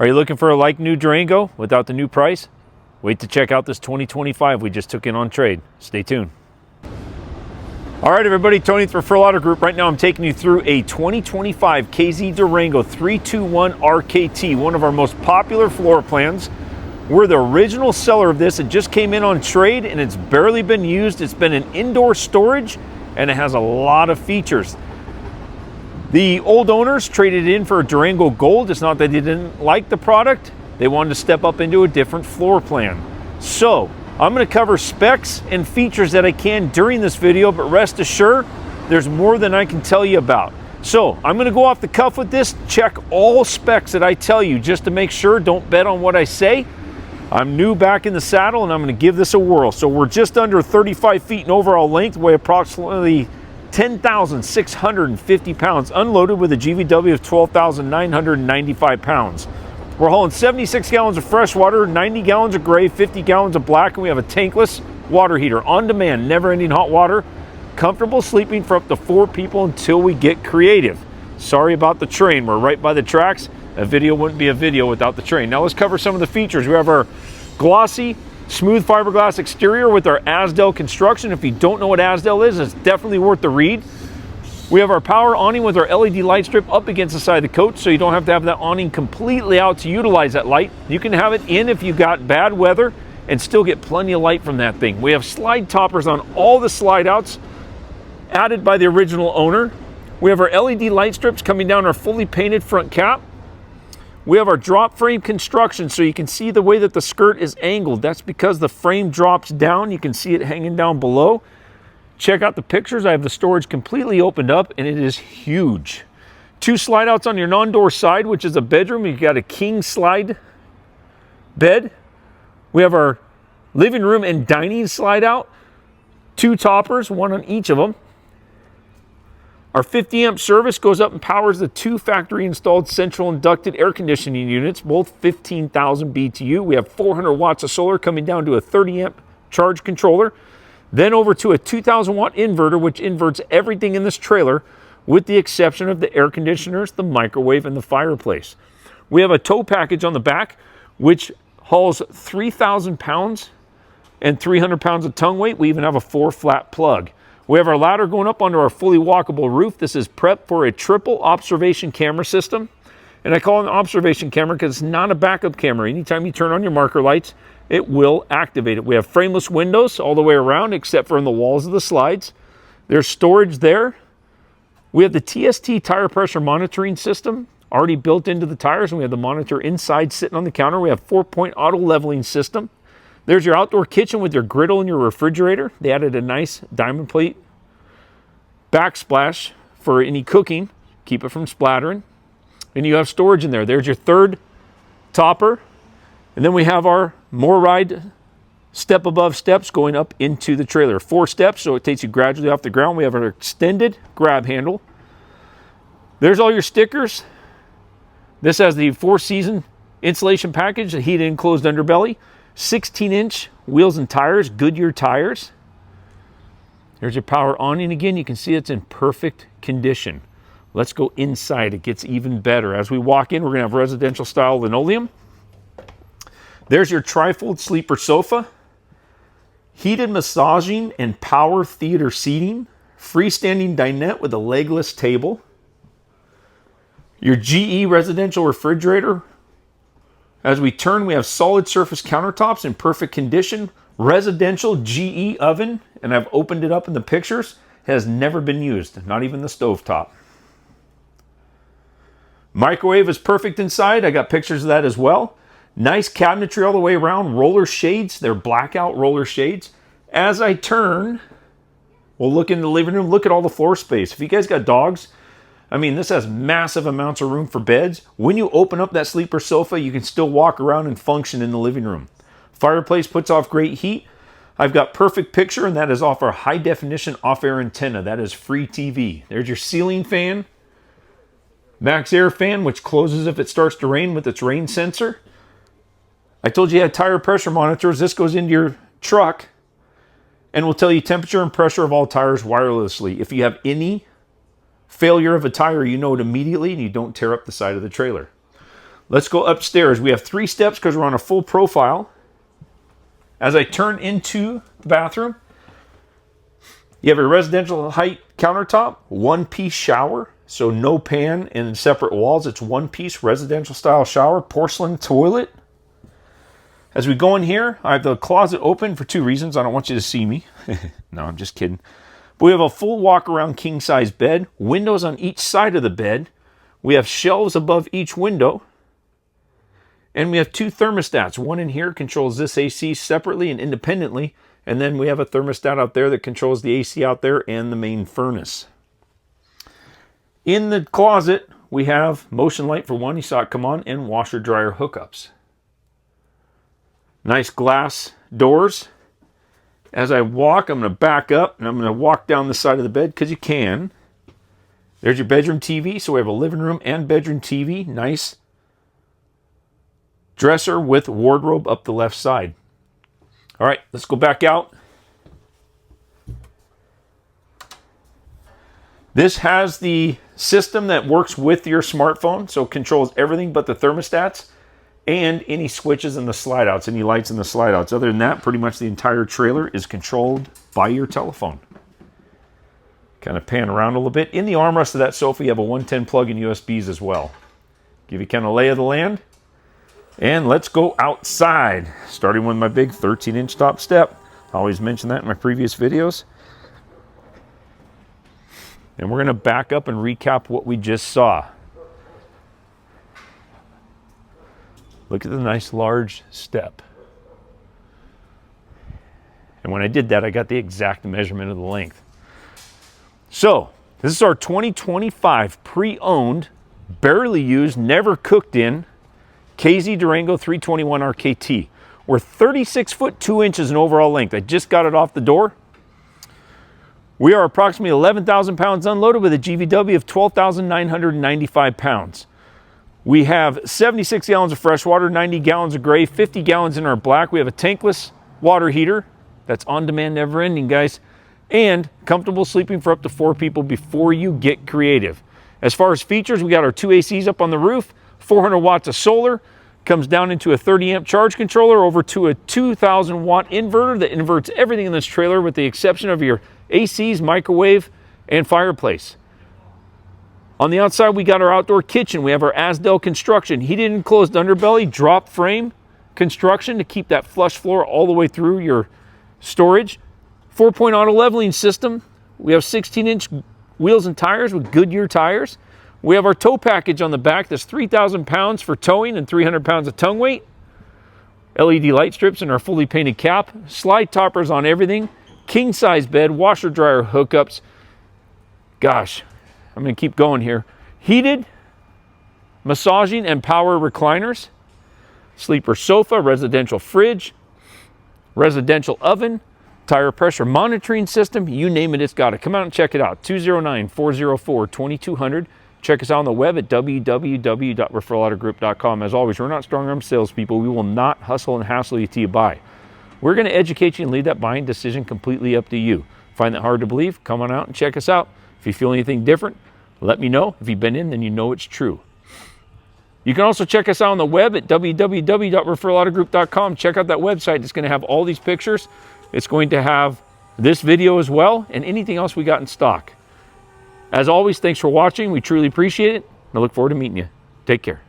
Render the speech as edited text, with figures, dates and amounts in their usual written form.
Are you looking for a like new Durango without the new price? Wait to check out this 2025 we just took in on trade. Stay tuned. All right, everybody, Tony with Referral Auto Group. Right now I'm taking you through a 2025 KZ Durango 321RKT, one of our most popular floor plans. We're the original seller of this. It just came in on trade and it's barely been used. It's been in indoor storage and it has a lot of features. The old owners traded it in for a Durango Gold. It's not that they didn't like the product. They wanted to step up into a different floor plan. So I'm going to cover specs and features that I can during this video, but rest assured, there's more than I can tell you about. So I'm going to go off the cuff with this, check all specs that I tell you just to make sure. Don't bet on what I say. I'm new back in the saddle and I'm going to give this a whirl. So we're just under 35 feet in overall length, weigh approximately 10,650 pounds, unloaded with a GVW of 12,995 pounds. We're hauling 76 gallons of fresh water, 90 gallons of gray, 50 gallons of black, and we have a tankless water heater on demand, never-ending hot water, comfortable sleeping for up to 4 people until we get creative. Sorry about the train. We're right by the tracks. A video wouldn't be a video without the train. Now let's cover some of the features. We have our glossy, smooth fiberglass exterior with our Asdel construction. If you don't know what Asdel is, it's definitely worth the read. We have our power awning with our LED light strip up against the side of the coach, so you don't have to have that awning completely out to utilize that light. You can have it in if you've got bad weather and still get plenty of light from that thing. We have slide toppers on all the slide outs, added by the original owner. We have our LED light strips coming down our fully painted front cap. We have our drop frame construction, so you can see the way that the skirt is angled. That's because the frame drops down. You can see it hanging down below. Check out the pictures. I have the storage completely opened up and it is huge. 2 slide outs on your non-door side, which is a bedroom. You've got a king slide bed. We have our living room and dining slide out. 2 toppers, 1 on each of them. Our 50 amp service goes up and powers the 2 factory installed central inducted air conditioning units, both 15,000 BTU. We have 400 watts of solar coming down to a 30 amp charge controller. Then over to a 2,000 watt inverter, which inverts everything in this trailer with the exception of the air conditioners, the microwave, and the fireplace. We have a tow package on the back, which hauls 3,000 pounds and 300 pounds of tongue weight. We even have a 4 flat plug. We have our ladder going up onto our fully walkable roof. This is prepped for a triple observation camera system. And I call it an observation camera because it's not a backup camera. Anytime you turn on your marker lights, it will activate it. We have frameless windows all the way around except for in the walls of the slides. There's storage there. We have the TST tire pressure monitoring system already built into the tires, and we have the monitor inside sitting on the counter. We have 4-point auto leveling system. There's your outdoor kitchen with your griddle and your refrigerator. They added a nice diamond plate backsplash for any cooking. Keep it from splattering. And you have storage in there. There's your 3rd topper. And then we have our more ride step above steps going up into the trailer. 4 steps, so it takes you gradually off the ground. We have an extended grab handle. There's all your stickers. This has the 4-season insulation package, the heated enclosed underbelly, 16-inch wheels and tires, Goodyear tires. There's your power awning again. You can see it's in perfect condition. Let's go inside. It gets even better. As we walk in, we're going to have residential style linoleum. There's your trifold sleeper sofa, heated massaging and power theater seating, freestanding dinette with a legless table, your GE residential refrigerator. As we turn, we have solid surface countertops in perfect condition, residential GE oven, and I've opened it up in the pictures, has never been used, not even the stovetop. Microwave is perfect inside. I got pictures of that as well. Nice cabinetry all the way around, roller shades. They're blackout roller shades. As I turn, we'll look in the living room. Look at all the floor space. If you guys got dogs, I mean, this has massive amounts of room for beds. When you open up that sleeper sofa, you can still walk around and function in the living room. Fireplace puts off great heat. I've got perfect picture, and that is off our high definition off-air antenna. That is free TV. There's your ceiling fan. Max air fan, which closes if it starts to rain with its rain sensor. I told you had tire pressure monitors. This goes into your truck and will tell you temperature and pressure of all tires wirelessly. If you have any failure of a tire, you know it immediately and you don't tear up the side of the trailer. Let's go upstairs. We have 3 steps because we're on a full profile. As I turn into the bathroom, you have a residential height countertop, 1-piece shower, so no pan and separate walls. It's 1-piece residential style shower, porcelain toilet. As we go in here, I have the closet open for 2 reasons. I don't want you to see me. No, I'm just kidding. But we have a full walk around king size bed, windows on each side of the bed. We have shelves above each window. And we have 2 thermostats. One in here controls this AC separately and independently. And then we have a thermostat out there that controls the AC out there and the main furnace. In the closet, we have motion light for one. You saw it come on, and washer dryer hookups. Nice glass doors. As I walk, I'm going to back up and I'm going to walk down the side of the bed because you can. There's your bedroom TV. So we have a living room and bedroom TV. Nice dresser with wardrobe up the left side. All right, let's go back out. This has the system that works with your smartphone, so it controls everything but the thermostats and any switches and the slide outs, any lights in the slide outs. Other than that, pretty much the entire trailer is controlled by your telephone. Kind of pan around a little bit. In the armrest of that sofa, you have a 110 plug and USBs as well. Give you kind of lay of the land. And let's go outside, starting with my big 13-inch top step. I always mention that in my previous videos. And we're going to back up and recap what we just saw. Look at the nice large step. And when I did that, I got the exact measurement of the length. So, this is our 2025 pre-owned, barely used, never cooked in KZ Durango 321RKT. We're 36 foot 2 inches in overall length. I just got it off the door. We are approximately 11,000 pounds unloaded with a GVW of 12,995 pounds. We have 76 gallons of fresh water, 90 gallons of gray, 50 gallons in our black. We have a tankless water heater that's on demand, never ending, guys. And comfortable sleeping for up to 4 people before you get creative. As far as features, we got our 2 ACs up on the roof, 400 watts of solar, comes down into a 30 amp charge controller over to a 2,000 watt inverter that inverts everything in this trailer with the exception of your ACs, microwave, and fireplace. On the outside, we got our outdoor kitchen. We have our Asdel construction, heated and enclosed underbelly, drop frame construction to keep that flush floor all the way through your storage. 4-point auto leveling system. We have 16-inch wheels and tires with Goodyear tires. We have our tow package on the back. That's 3,000 pounds for towing and 300 pounds of tongue weight. LED light strips in our fully painted cap. Slide toppers on everything. King size bed, washer dryer hookups. Gosh, I'm going to keep going here. Heated, massaging, and power recliners. Sleeper sofa, residential fridge, residential oven, tire pressure monitoring system. You name it, it's got it. Come out and check it out. 209-404-2200. Check us out on the web at www.referralautogroup.com. As always, we're not strong-arm salespeople. We will not hustle and hassle you till you buy. We're going to educate you and leave that buying decision completely up to you. Find that hard to believe? Come on out and check us out. If you feel anything different, let me know. If you've been in, then you know it's true. You can also check us out on the web at www.referralautogroup.com. Check out that website. It's going to have all these pictures. It's going to have this video as well and anything else we got in stock. As always, thanks for watching. We truly appreciate it. I look forward to meeting you. Take care.